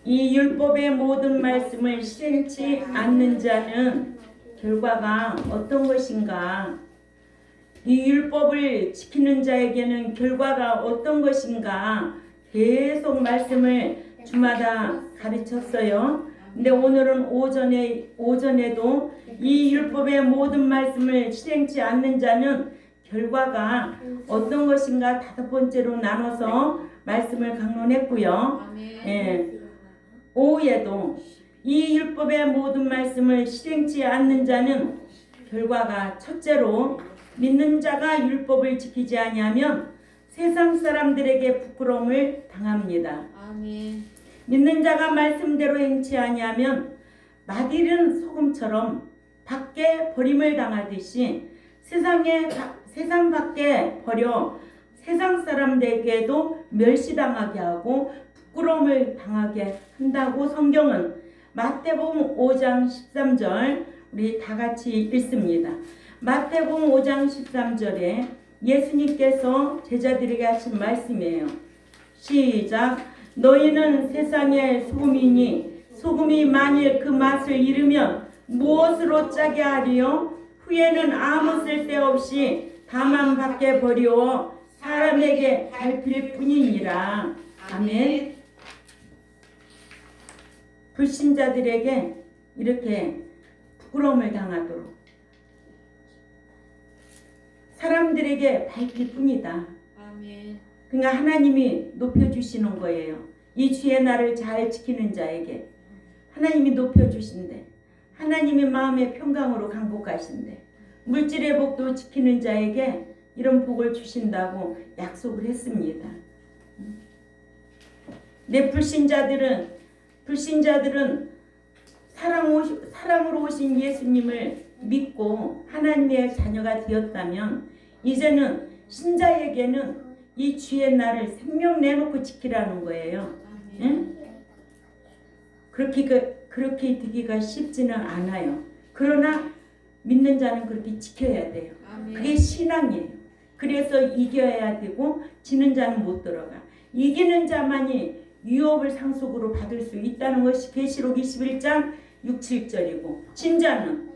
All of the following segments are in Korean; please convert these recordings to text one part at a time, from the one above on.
이 율법의 모든 말씀을 실행치 않는 자는 결과가 어떤 것인가? 이 율법을 지키는 자에게는 결과가 어떤 것인가? 계속 말씀을 주마다 가르쳤어요. 근데 오늘은 오전에도 이 율법의 모든 말씀을 실행치 않는 자는 결과가 어떤 것인가 5번째로 나눠서 말씀을 강론했고요. 예, 오후에도 이 율법의 모든 말씀을 실행치 않는 자는 결과가 첫째로 믿는 자가 율법을 지키지 아니하면 세상 사람들에게 부끄러움을 당합니다. 아멘. 믿는 자가 말씀대로 행치 아니하면 맛있는 소금처럼 밖에 버림을 당하듯이 세상 밖에 버려 세상 사람들에게도 멸시당하게 하고 부끄러움을 당하게 한다고 성경은 마태복음 5장 13절 우리 다 같이 읽습니다. 마태복음 5장 13절에 예수님께서 제자들에게 하신 말씀이에요. 시작. 너희는 세상의 소금이니 소금이 만일 그 맛을 잃으면 무엇으로 짜게 하리요? 후에는 아무 쓸데없이 다만 밖에 버리워 사람에게 밟힐 뿐이니라. 아멘. 불신자들에게 이렇게 부끄러움을 당하도록 사람들에게 밟힐 뿐이다. 아멘. 그러니까 하나님이 높여주시는 거예요. 이 주의 날을 잘 지키는 자에게 하나님이 높여주신대. 하나님이 마음의 평강으로 강복하신대. 물질의 복도 지키는 자에게 이런 복을 주신다고 약속을 했습니다. 내 불신자들은 사랑으로 오신 예수님을 믿고 하나님의 자녀가 되었다면 이제는 신자에게는 이 주의 날을 생명 내놓고 지키라는 거예요. 응? 그렇게 되기가 쉽지는 않아요. 그러나 믿는 자는 그렇게 지켜야 돼요. 그게 신앙이에요. 그래서 이겨야 되고 지는 자는 못 들어가. 이기는 자만이 유업을 상속으로 받을 수 있다는 것이 계시록 21장 6, 7절이고 진 자는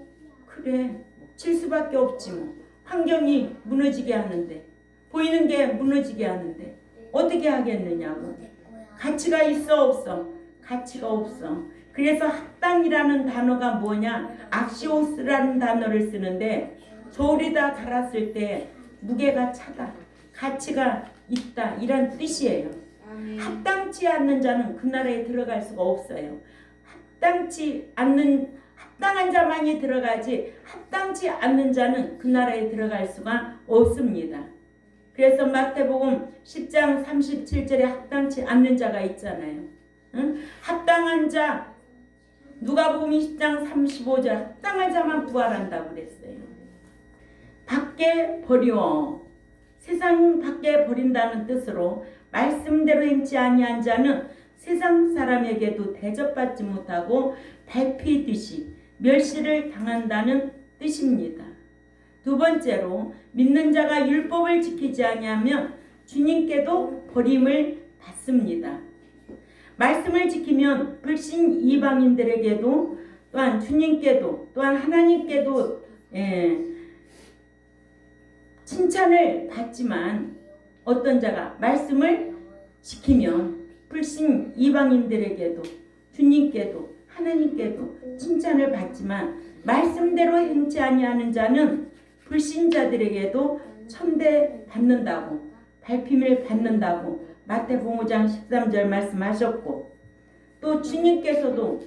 그래 질 수밖에 없지 뭐. 환경이 무너지게 하는데 보이는 게 무너지게 하는데 어떻게 하겠느냐고. 가치가 있어 없어? 가치가 없어. 그래서 합당이라는 단어가 뭐냐? 악시오스라는 단어를 쓰는데 저울에다 달았을 때 무게가 차다. 가치가 있다. 이런 뜻이에요. 아멘. 합당치 않는 자는 그 나라에 들어갈 수가 없어요. 합당한 자만이 들어가지 합당치 않는 자는 그 나라에 들어갈 수가 없습니다. 그래서 마태복음 10장 37절에 합당치 않는 자가 있잖아요. 응? 합당한 자 누가복음 20장 35절 합당한 자만 부활한다고 그랬어요. 밖에 버려 세상 밖에 버린다는 뜻으로 말씀대로 행치 아니한 자는 세상 사람에게도 대접받지 못하고 밟히듯이 멸시를 당한다는 뜻입니다. 두 번째로 믿는 자가 율법을 지키지 아니하면 주님께도 버림을 받습니다. 말씀을 지키면 불신 이방인들에게도 또한 주님께도 또한 하나님께도 칭찬을 받지만 어떤 자가 말씀을 지키면 불신 이방인들에게도 주님께도 하나님께도 칭찬을 받지만 말씀대로 행치 아니하는 자는 불신자들에게도 천대 받는다고 밟힘을 받는다고 마태복음 5장 13절 말씀하셨고 또 주님께서도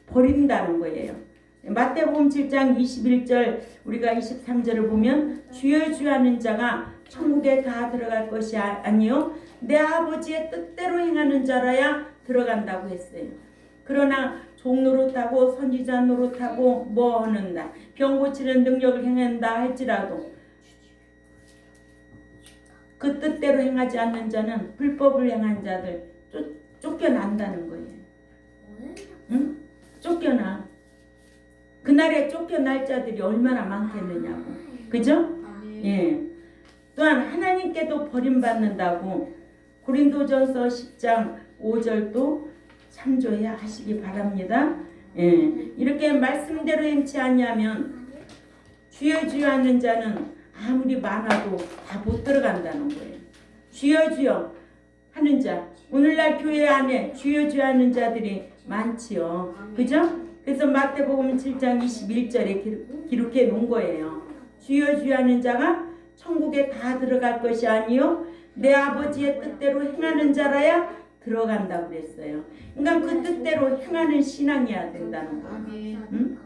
버린다는 거예요. 마태복음 7장 21절 우리가 23절을 보면 주여 주여 하는 자가 천국에 다 들어갈 것이 아니요 내 아버지의 뜻대로 행하는 자라야 들어간다고 했어요. 그러나 종 노릇하고 선지자 노릇하고 뭐 하는다 병 고치는 능력을 행한다 할지라도 그 뜻대로 행하지 않는 자는 불법을 행한 자들 쫓겨난다는 거예요. 응? 쫓겨나. 그날에 쫓겨날 자들이 얼마나 많겠느냐고. 그죠? 예. 또한 하나님께도 버림받는다고 고린도전서 10장 5절도 참조해야 하시기 바랍니다. 예, 이렇게 말씀대로 행치 아니하면 주여 주여 하는 자는 아무리 많아도 다 못 들어간다는 거예요. 주여 주여 하는 자, 오늘날 교회 안에 주여 주여 하는 자들이 많지요. 그죠? 그래서 마태복음 7장 21절에 기록해 놓은 거예요. 주여 주여 하는 자가 천국에 다 들어갈 것이 아니요 내 아버지의 뜻대로 행하는 자라야 들어간다고 그랬어요. 그러니까 그 뜻대로 행하는 신앙이어야 된다는 거예요. 응?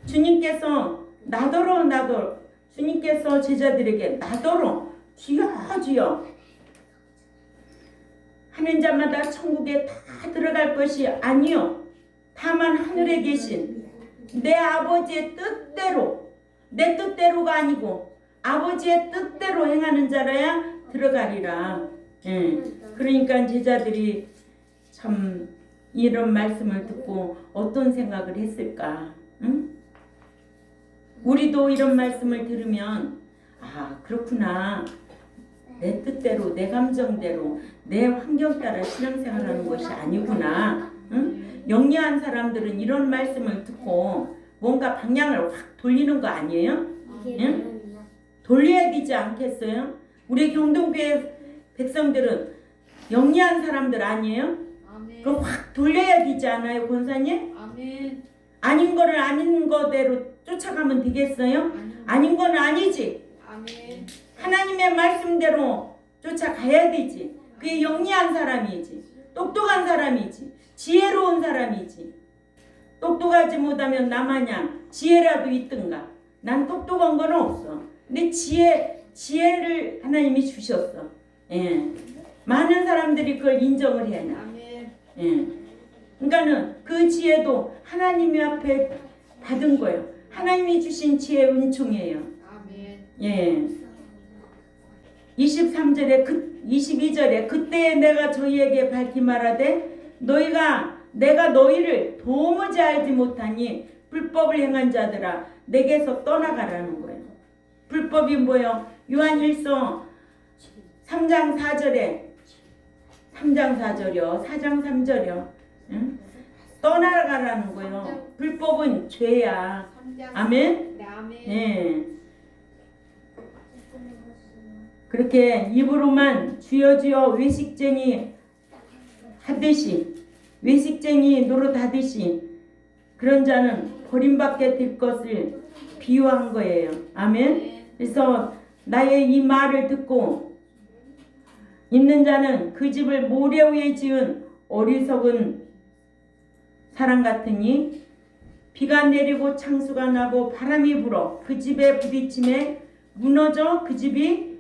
주님께서 나더러 주님께서 제자들에게 나더러 주여 주여 하는 자마다 천국에 다 들어갈 것이 아니요 다만 하늘에 계신 내 아버지의 뜻대로, 내 뜻대로가 아니고 아버지의 뜻대로 행하는 자라야 들어가리라. 예. 그러니까 제자들이 참 이런 말씀을 듣고 어떤 생각을 했을까? 응? 우리도 이런 말씀을 들으면 아 그렇구나. 내 뜻대로, 내 감정대로, 내 환경 따라 신앙생활하는 것이 아니구나. 응? 영리한 사람들은 이런 말씀을 듣고 뭔가 방향을 확 돌리는 거 아니에요? 응? 돌려야 되지 않겠어요? 우리 경동교회 백성들은 영리한 사람들 아니에요? 그럼 확 돌려야 되지 않아요, 권사님? 아멘. 아닌 거를 아닌 거대로 쫓아가면 되겠어요? 아닌 건 아니지. 아멘. 하나님의 말씀대로 쫓아가야 되지. 그게 영리한 사람이지. 똑똑한 사람이지. 지혜로운 사람이지. 똑똑하지 못하면 나마냥 지혜라도 있든가. 난 똑똑한 건 없어. 근데 지혜를 하나님이 주셨어. 예. 많은 사람들이 그걸 인정을 해야 돼. 아멘. 예. 그러니까는 그 지혜도 하나님이 앞에 받은 거예요. 하나님이 주신 지혜 은총이에요. 아멘. 예. 22절에 그때에 내가 저희에게 밝히 말하되 내가 너희를 도무지 알지 못하니 불법을 행한 자들아 내게서 떠나가라는 거예요. 불법이 뭐예요? 요한일서 3장 4절이요. 4장 3절이요. 응? 떠나가라는 거예요. 불법은 죄야. 아멘? 네, 아멘. 네. 그렇게 입으로만 주여 주여 외식쟁이 노릇하듯이 그런 자는 버림받게 될 것을 비유한 거예요. 아멘. 그래서 나의 이 말을 듣고 있는 자는 그 집을 모래 위에 지은 어리석은 사람 같으니 비가 내리고 창수가 나고 바람이 불어 그 집에 부딪힘에 무너져 그 집이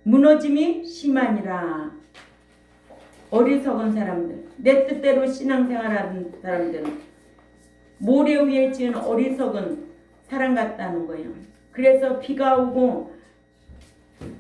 무너짐이 심하니라. 어리석은 사람들, 내 뜻대로 신앙생활하는 사람들은 모래 위에 지은 어리석은 사람 같다는 거예요. 그래서 비가 오고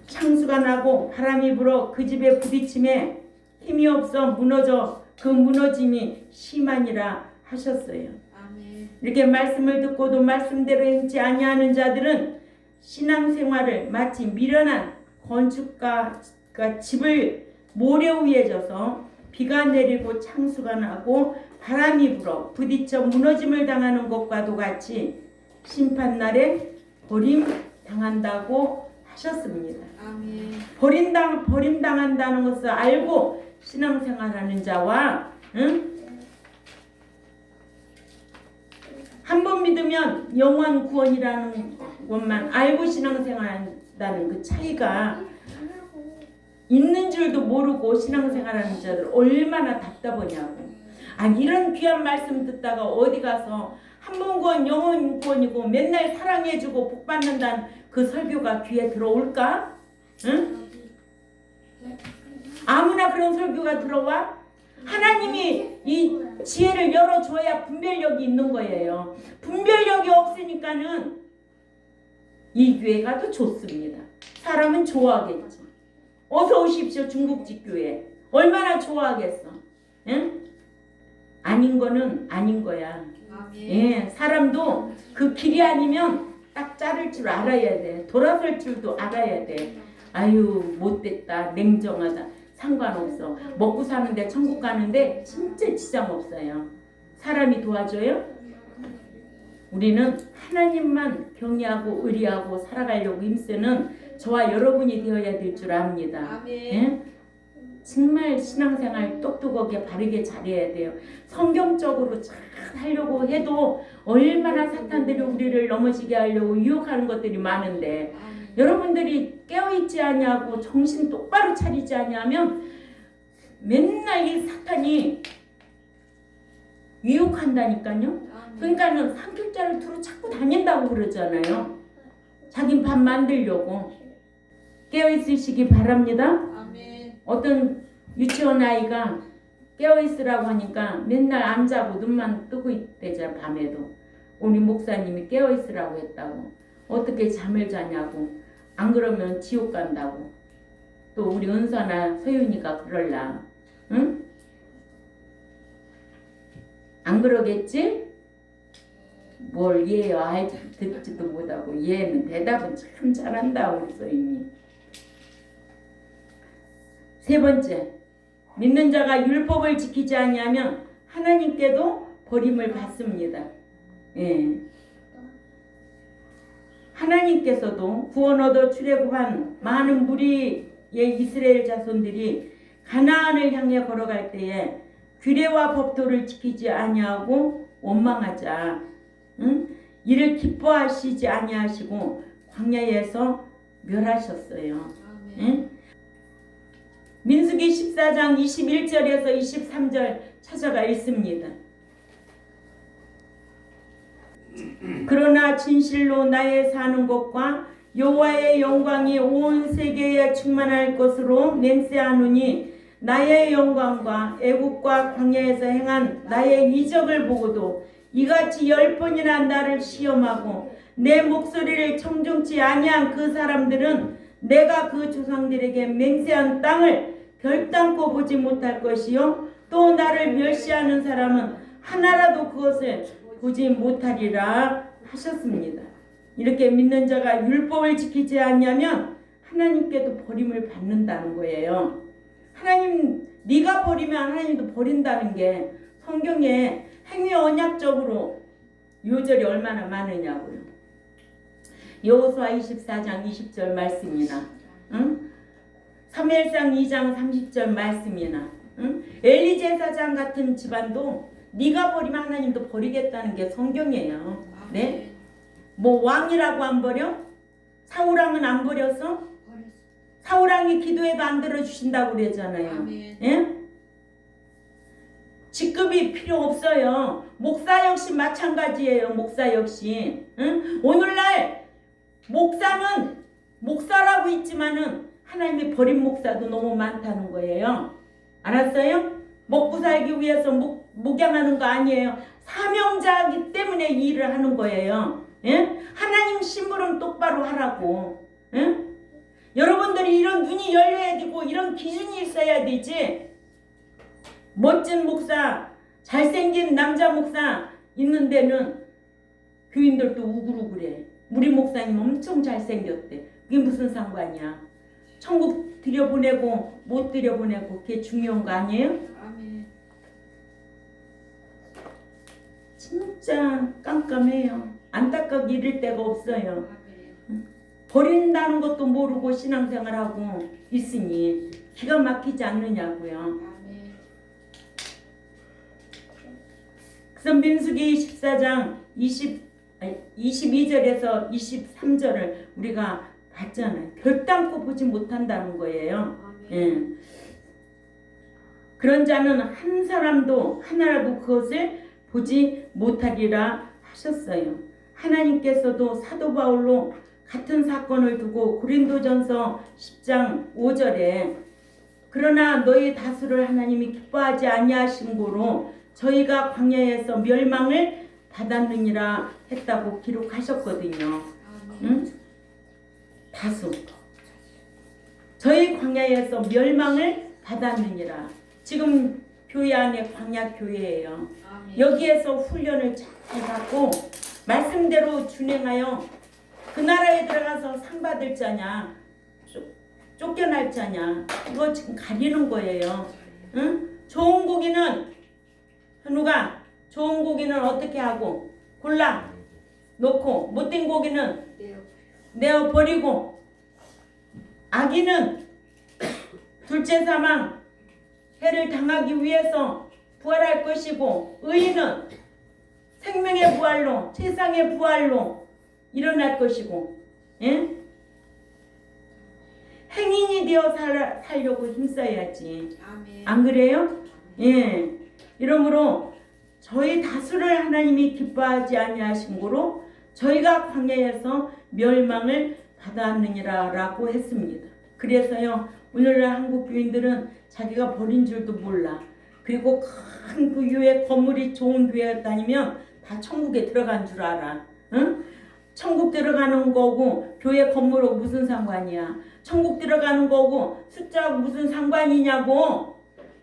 창수가 나고 바람이 불어 그 집에 부딪힘에 힘이 없어 무너져 그 무너짐이 심하니라 하셨어요. 아멘. 이렇게 말씀을 듣고도 말씀대로 행치 아니하는 자들은 신앙생활을 마치 미련한 건축가가 집을 모래 위에 져서 비가 내리고 창수가 나고 바람이 불어 부딪혀 무너짐을 당하는 것과도 같이 심판날에 버림당한다고 하셨습니다. 아멘. 버림당한다는 것을 알고 신앙생활하는 자와 한 번 믿으면 영원 구원이라는 것만 알고 신앙생활한다는 그 차이가 있는 줄도 모르고 신앙생활하는 자들 얼마나 답답하냐고. 아니 이런 귀한 말씀 듣다가 어디 가서 한 번 구원 영원 구원이고 맨날 사랑해주고 복받는다는 그 설교가 귀에 들어올까? 응? 아무나 그런 설교가 들어와? 하나님이 이 지혜를 열어줘야 분별력이 있는 거예요. 분별력이 없으니까는 이 교회가 더 좋습니다. 사람은 좋아하겠지. 어서 오십시오 중국집 교회. 얼마나 좋아하겠어. 응? 아닌 거는 아닌 거야. 예, 사람도 그 길이 아니면 딱 자를 줄 알아야 돼. 돌아설 줄도 알아야 돼. 아유 못됐다 냉정하다 상관없어. 먹고 사는데 천국 가는데 진짜 지장 없어요. 사람이 도와줘요? 우리는 하나님만 경외하고 의리하고 살아가려고 힘쓰는 저와 여러분이 되어야 될 줄 압니다. 예? 정말 신앙생활 똑똑하게 바르게 잘해야 돼요. 성경적으로 잘 하려고 해도 얼마나 사탄들이 우리를 넘어지게 하려고 유혹하는 것들이 많은데 여러분들이 깨어있지 않냐고 정신 똑바로 차리지 않냐면 맨날 이 사탄이 유혹한다니까요. 그러니까는 삼킬자를 두루 찾고 다닌다고 그러잖아요. 자긴 밥 만들려고. 깨어있으시기 바랍니다. 어떤 유치원 아이가 깨어있으라고 하니까 맨날 안 자고 눈만 뜨고 있대잖아. 밤에도 우리 목사님이 깨어있으라고 했다고. 어떻게 잠을 자냐고. 안 그러면 지옥 간다고. 또 우리 은서나 소윤이가 그럴라. 응? 안 그러겠지? 뭘 얘요. 아이 듣지도 못하고 얘는 대답은 참 잘한다 우리 소윤이. 세 번째, 믿는 자가 율법을 지키지 아니하면 하나님께도 버림을 받습니다. 예. 하나님께서도 구원 얻어 출애굽한 많은 무리의 이스라엘 자손들이 가나안을 향해 걸어갈 때에 규례와 법도를 지키지 아니하고 원망하자, 이를 기뻐하시지 아니하시고 광야에서 멸하셨어요. 민수기 14장 21절에서 23절 찾아가 있습니다. 그러나 진실로 나의 사는 것과 여호와의 영광이 온 세계에 충만할 것으로 맹세하노니 나의 영광과 애국과 광야에서 행한 나의 이적을 보고도 이같이 10번이나 나를 시험하고 내 목소리를 청중치 아니한 그 사람들은 내가 그 조상들에게 맹세한 땅을 결단코 보지 못할 것이요 또 나를 멸시하는 사람은 하나라도 그것을 보지 못하리라 하셨습니다. 이렇게 믿는 자가 율법을 지키지 않냐면 하나님께도 버림을 받는다는 거예요. 하나님 네가 버리면 하나님도 버린다는 게 성경에 행위 언약적으로 요절이 얼마나 많으냐고요. 여호수아 24장 20절 말씀이나 사무엘상 2장 30절 말씀이나 엘리 제사장 같은 집안도 네가 버리면 하나님도 버리겠다는 게 성경이에요. 네? 뭐 왕이라고 안 버려? 사울왕은 안 버렸어? 사울왕이 기도해도 안 들어주신다고 그러잖아요. 예? 직급이 필요 없어요. 목사 역시 마찬가지예요. 목사 역시. 응? 오늘날 목사는 목사라고 있지만은 하나님이 버린 목사도 너무 많다는 거예요. 알았어요? 먹고 살기 위해서 목양하는 거 아니에요. 사명자이기 때문에 이 일을 하는 거예요. 예? 하나님 심부름 똑바로 하라고. 예? 여러분들이 이런 눈이 열려야 되고 이런 기준이 있어야 되지. 멋진 목사, 잘생긴 남자 목사 있는 데는 교인들도 우글우글해. 우리 목사님 엄청 잘생겼대. 그게 무슨 상관이야. 천국 들여보내고 못 들여보내고 그게 중요한 거 아니에요? 아멘. 진짜 깜깜해요. 안타깝게 이럴 데가 없어요. 아멘. 버린다는 것도 모르고 신앙생활하고 있으니 기가 막히지 않느냐고요. 아멘. 그래서 민수기 14장 22절에서 23절을 우리가 봤잖아요. 결단코 보지 못한다는 거예요. 예. 그런 자는 한 사람도 하나라도 그것을 보지 못하리라 하셨어요. 하나님께서도 사도 바울로 같은 사건을 두고 고린도전서 10장 5절에 그러나 너희 다수를 하나님이 기뻐하지 아니하신 고로 저희가 광야에서 멸망을 받았느니라 했다고 기록하셨거든요. 응? 다수. 저희 광야에서 멸망을 받았느니라. 지금 교회 안에 광야 교회예요. 여기에서 훈련을 잘 받고 말씀대로 준행하여 그 나라에 들어가서 상 받을 자냐. 쫓겨날 자냐. 이거 지금 가리는 거예요. 응? 좋은 고기는 현우가 좋은 고기는 어떻게 하고 골라 놓고 못된 고기는 내어 버리고 악인은 둘째 사망 해를 당하기 위해서 부활할 것이고 의인은 생명의 부활로 세상의 부활로 일어날 것이고 예? 행인이 되어 살려고 힘써야지. 아멘. 안 그래요? 예. 이러므로 저희 다수를 하나님이 기뻐하지 아니하신 고로 저희가 광야에서 멸망을 받았느니라 라고 했습니다. 그래서요 오늘날 한국 교인들은 자기가 버린 줄도 몰라. 그리고 큰 그 교회 건물이 좋은 교회 다니면 다 천국에 들어간 줄 알아. 응? 천국 들어가는 거고 교회 건물하고 무슨 상관이야. 천국 들어가는 거고 숫자하고 무슨 상관이냐고.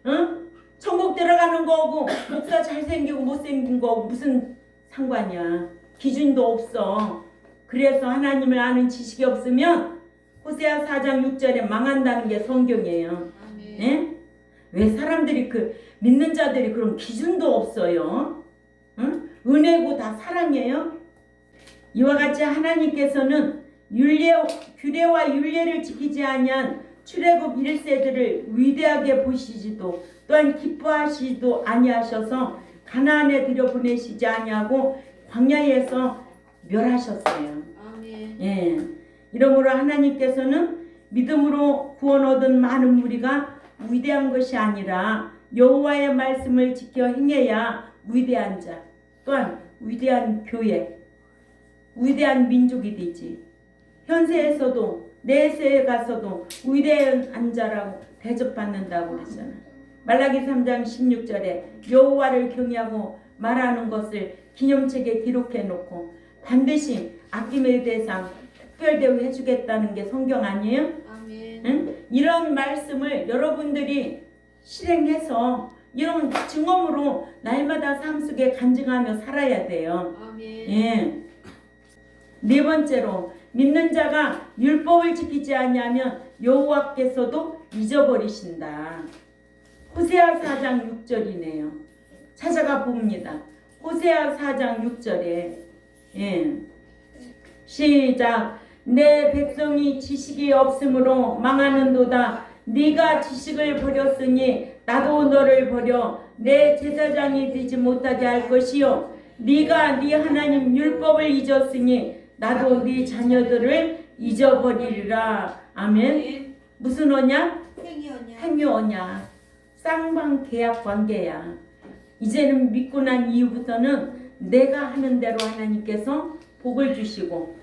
응? 천국 들어가는 거고 목사 잘생기고 못생긴 거고 무슨 상관이야. 기준도 없어. 그래서 하나님을 아는 지식이 없으면 호세아 4장 6절에 망한다는 게 성경이에요. 예? 왜 사람들이 믿는 자들이 그런 기준도 없어요. 응? 은혜고 다 사랑이에요. 이와 같이 하나님께서는 규례와 율례를 지키지 아니한 출애굽 1세들을 위대하게 보시지도 또한 기뻐하시지도 아니하셔서 가나안에 들여보내시지 아니하고 광야에서 멸하셨어요. 아멘. 예. 이러므로 하나님께서는 믿음으로 구원 얻은 많은 무리가 위대한 것이 아니라 여호와의 말씀을 지켜 행해야 위대한 자 또한 위대한 교회 위대한 민족이 되지. 현세에서도 내세에 가서도 위대한 자라고 대접받는다고 그랬잖아. 말라기 3장 16절에 여호와를 경외하고 말하는 것을 기념책에 기록해 놓고 반드시 아낌의 대상 특별대우 해주겠다는 게 성경 아니에요? 아멘. 응? 이런 말씀을 여러분들이 실행해서 이런 증언으로 날마다 삶 속에 간증하며 살아야 돼요. 아멘. 예. 네 번째로 믿는 자가 율법을 지키지 아니하면 여호와께서도 잊어버리신다. 호세아 4장 6절이네요. 찾아가 봅니다. 호세아 4장 6절에 예. 시작. 내 백성이 지식이 없으므로 망하는도다. 네가 지식을 버렸으니 나도 너를 버려 내 제사장이 되지 못하게 할 것이요. 네가 네 하나님 율법을 잊었으니 나도 네 자녀들을 잊어버리리라. 아멘. 무슨 언약? 행위 언약. 쌍방 계약 관계야. 이제는 믿고 난 이후부터는 내가 하는 대로 하나님께서 복을 주시고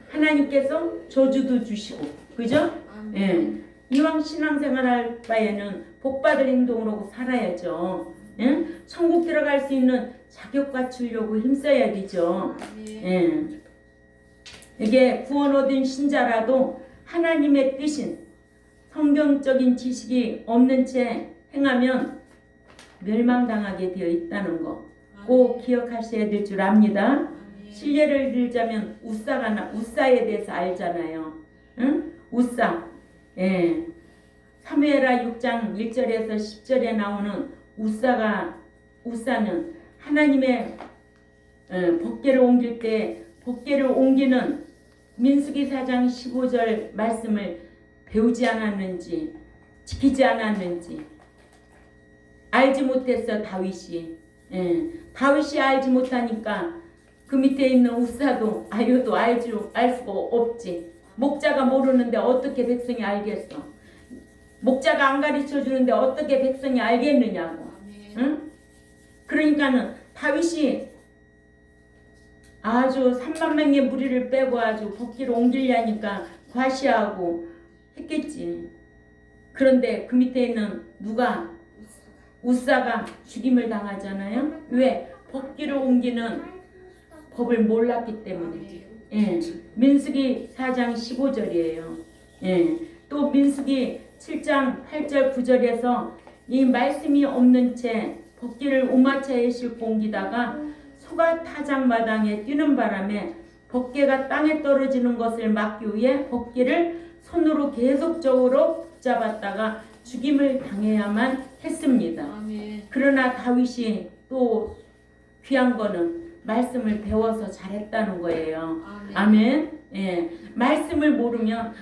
하나님께서 저주도 주시고 그죠? 예. 이왕 신앙생활 할 바에는 복받을 행동으로 살아야죠. 예? 천국 들어갈 수 있는 자격 갖추려고 힘써야 되죠. 예. 이게 구원 얻은 신자라도 하나님의 뜻인 성경적인 지식이 없는 채 행하면 멸망당하게 되어 있다는 거 꼭 기억하셔야 될 줄 압니다. 실례를 들자면 우사에 대해서 알잖아요. 응? 우사. 예. 사무엘하 6장 1절에서 10절에 나오는 우사는 하나님의 법궤를 옮길 때 법궤를 옮기는 민수기 4장 15절 말씀을 배우지 않았는지 지키지 않았는지 알지 못했어. 다윗이. 예. 다윗이 알지 못하니까 그 밑에 있는 우사도 아유도 알 수가 없지. 목자가 모르는데 어떻게 백성이 알겠어. 목자가 안 가르쳐 주는데 어떻게 백성이 알겠느냐고. 응? 그러니까는 다윗이 아주 3만 명의 무리를 빼고 아주 복귀를 옮기려니까 과시하고 했겠지. 그런데 그 밑에 있는 우사가 죽임을 당하잖아요. 왜? 복귀를 옮기는 법을 몰랐기 때문에. 예. 민수기 4장 15절이에요. 예. 또 민수기 7장 8절 9절에서 이 말씀이 없는 채 법궤를 오마차에 싣고 옮기다가 소가 타작마당에 뛰는 바람에 법궤가 땅에 떨어지는 것을 막기 위해 법궤를 손으로 계속적으로 붙잡았다가 죽임을 당해야만 했습니다. 아멘. 그러나 다윗이 또 귀한 거는 말씀을 배워서 잘했다는 거예요. 아멘. 아멘. 예, 말씀을 모르면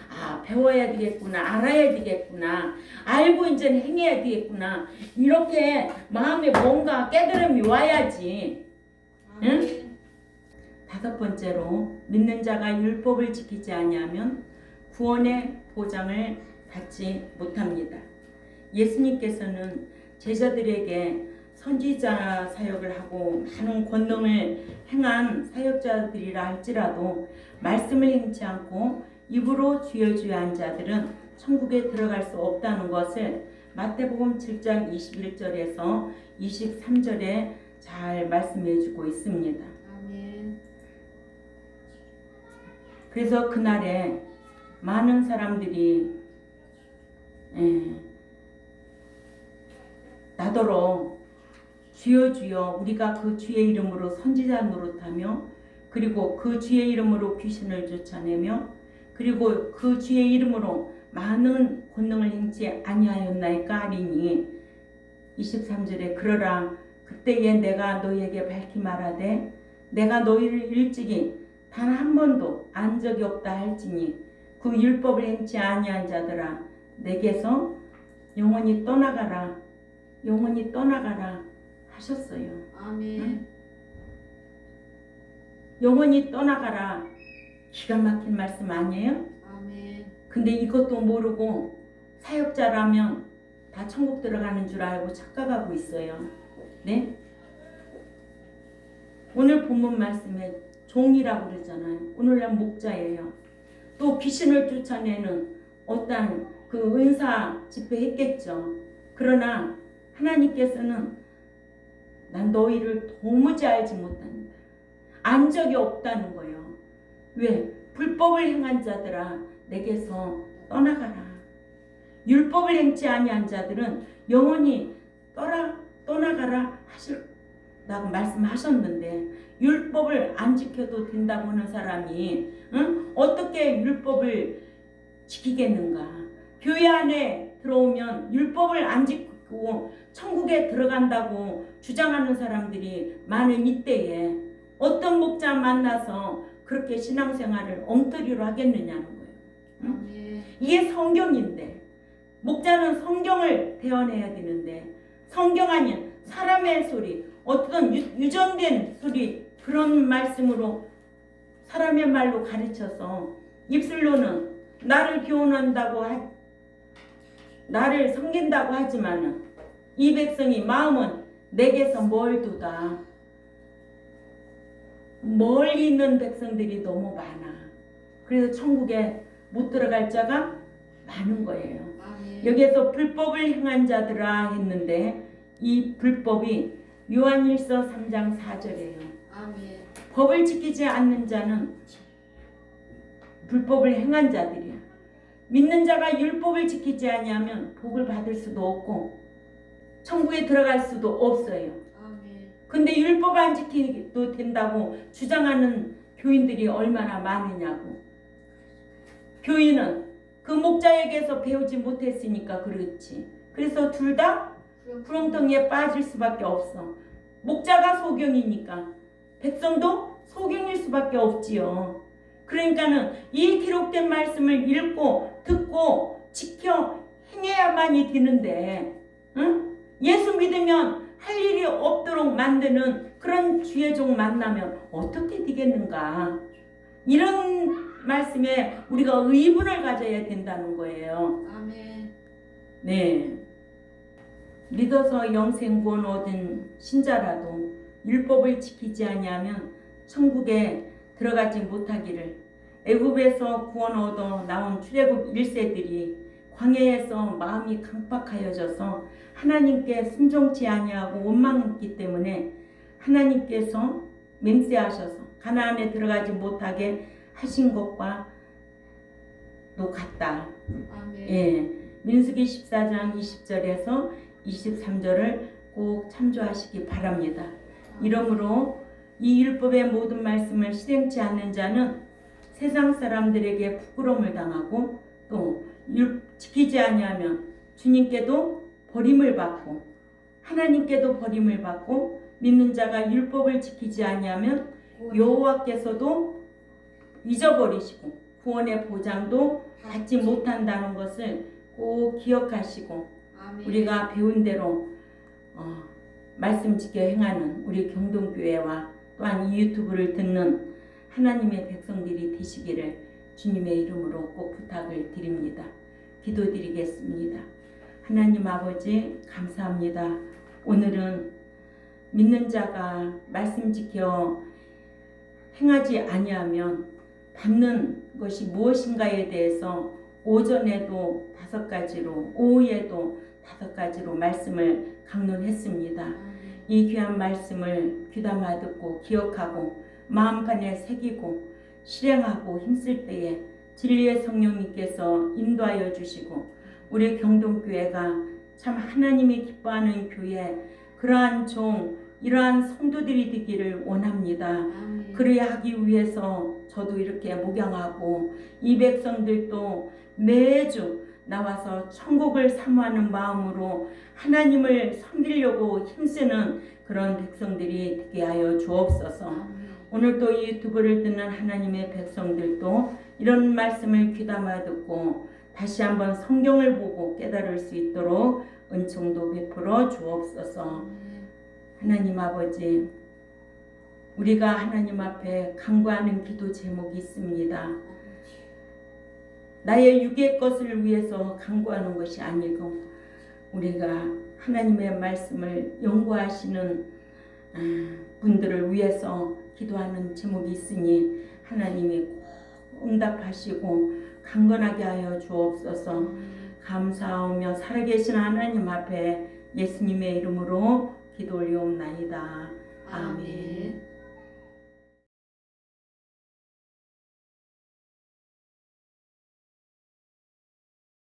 배워야 되겠구나, 알아야 되겠구나, 알고 이제 행해야 되겠구나, 이렇게 마음에 뭔가 깨달음이 와야지. 응? 다섯 번째로 믿는 자가 율법을 지키지 아니하면 구원의 보장을 받지 못합니다. 예수님께서는 제자들에게 선지자 사역을 하고 많은 권능을 행한 사역자들이라 할지라도 말씀을 행치 않고 입으로 주여 주여 한 자들은 천국에 들어갈 수 없다는 것을 마태복음 7장 21절에서 23절에 잘 말씀해 주고 있습니다. 아멘. 그래서 그날에 많은 사람들이 나더러 주여 주여 우리가 그 주의 이름으로 선지자 노릇하며 그리고 그 주의 이름으로 귀신을 쫓아내며 그리고 그 주의 이름으로 많은 권능을 행치 아니하였나이까 하리니 23절에 그러라 그때에 내가 너희에게 밝히 말하되 내가 너희를 일찍이 단 한 번도 안 적이 없다 할지니 그 율법을 행치 아니한 자들아 내게서 영원히 떠나가라 하셨어요. 아멘. 응? 영원히 떠나가라. 기가 막힌 말씀 아니에요? 아멘. 근데 이것도 모르고 사역자라면 다 천국 들어가는 줄 알고 착각하고 있어요. 네? 오늘 본문 말씀에 종이라고 그러잖아요. 오늘날 목자예요. 또 귀신을 쫓아내는 어떤 그 은사 집회했겠죠. 그러나 하나님께서는 난 너희를 도무지 알지 못한다. 안 적이 없다는 거예요. 왜? 불법을 행한 자들아 내게서 떠나가라. 율법을 행치 아니한 자들은 영원히 떠나가라 하시라고 말씀하셨는데 율법을 안 지켜도 된다고 하는 사람이 어떻게 율법을 지키겠는가? 교회 안에 들어오면 율법을 안 지키고 천국에 들어간다고 주장하는 사람들이 많은 이때에 어떤 목자 만나서 그렇게 신앙생활을 엉터리로 하겠느냐는 거예요. 아멘. 이게 성경인데 목자는 성경을 대언해야 되는데 성경 아닌 사람의 소리 어떤 유전된 소리 그런 말씀으로 사람의 말로 가르쳐서 입술로는 나를 교훈한다고 나를 섬긴다고 하지만은 이 백성이 마음은 내게서 멀도다. 멀리 있는 백성들이 너무 많아. 그래서 천국에 못 들어갈 자가 많은 거예요. 아멘. 여기에서 불법을 행한 자들아 했는데 이 불법이 요한일서 3장 4절이에요. 아멘. 법을 지키지 않는 자는 불법을 행한 자들이야. 믿는 자가 율법을 지키지 아니하면 복을 받을 수도 없고 천국에 들어갈 수도 없어요. 아멘. 근데 율법 안 지키도 된다고 주장하는 교인들이 얼마나 많으냐고. 교인은 그 목자에게서 배우지 못했으니까 그렇지. 그래서 둘 다 구렁텅이에 빠질 수밖에 없어. 목자가 소경이니까 백성도 소경일 수밖에 없지요. 그러니까는 이 기록된 말씀을 읽고 듣고 지켜 행해야만이 되는데 예수 믿으면 할 일이 없도록 만드는 그런 주의 종 만나면 어떻게 되겠는가. 이런 말씀에 우리가 의분을 가져야 된다는 거예요. 아멘. 네. 믿어서 영생 구원 얻은 신자라도 율법을 지키지 아니하면 천국에 들어가지 못하기를 애굽에서 구원 얻어 나온 출애굽 1세들이 광야에서 마음이 강팍하여져서 하나님께 순종치 아니하고 원망했기 때문에 하나님께서 맹세하셔서 가나안에 들어가지 못하게 하신 것과 또 같다. 아멘. 예, 민수기 14장 20절에서 23절을 꼭 참조하시기 바랍니다. 이러므로 이 율법의 모든 말씀을 실행치 않는 자는 세상 사람들에게 부끄러움을 당하고 또 지키지 아니하면 주님께도 버림을 받고 하나님께도 버림을 받고 믿는 자가 율법을 지키지 아니하면 여호와께서도 잊어버리시고 구원의 보장도 받지 못한다는 것을 꼭 기억하시고 아멘. 우리가 배운 대로 말씀 지켜 행하는 우리 경동교회와 또한 이 유튜브를 듣는 하나님의 백성들이 되시기를 주님의 이름으로 꼭 부탁을 드립니다. 기도드리겠습니다. 하나님 아버지 감사합니다. 오늘은 믿는 자가 말씀 지켜 행하지 아니하면 받는 것이 무엇인가에 대해서 오전에도 5가지로 오후에도 5가지로 말씀을 강론했습니다. 이 귀한 말씀을 귀담아 듣고 기억하고 마음판에 새기고 실행하고 힘쓸 때에 진리의 성령님께서 인도하여 주시고 우리 경동교회가 참 하나님이 기뻐하는 교회 그러한 이러한 성도들이 되기를 원합니다. 아멘. 그래야 하기 위해서 저도 이렇게 목양하고 이 백성들도 매주 나와서 천국을 사모하는 마음으로 하나님을 섬기려고 힘쓰는 그런 백성들이 되게 하여 주옵소서. 아멘. 오늘도 이 유튜브를 듣는 하나님의 백성들도 이런 말씀을 귀담아 듣고 다시 한번 성경을 보고 깨달을 수 있도록 은총도 베풀어 주옵소서. 하나님 아버지, 우리가 하나님 앞에 간구하는 기도 제목이 있습니다. 나의 육의 것을 위해서 간구하는 것이 아니고 우리가 하나님의 말씀을 연구하시는 분들을 위해서 기도하는 제목이 있으니 하나님이 꼭 응답하시고 강건하게 하여 주옵소서. 감사하며 살아계신 하나님 앞에 예수님의 이름으로 기도 올리옵나이다. 아멘.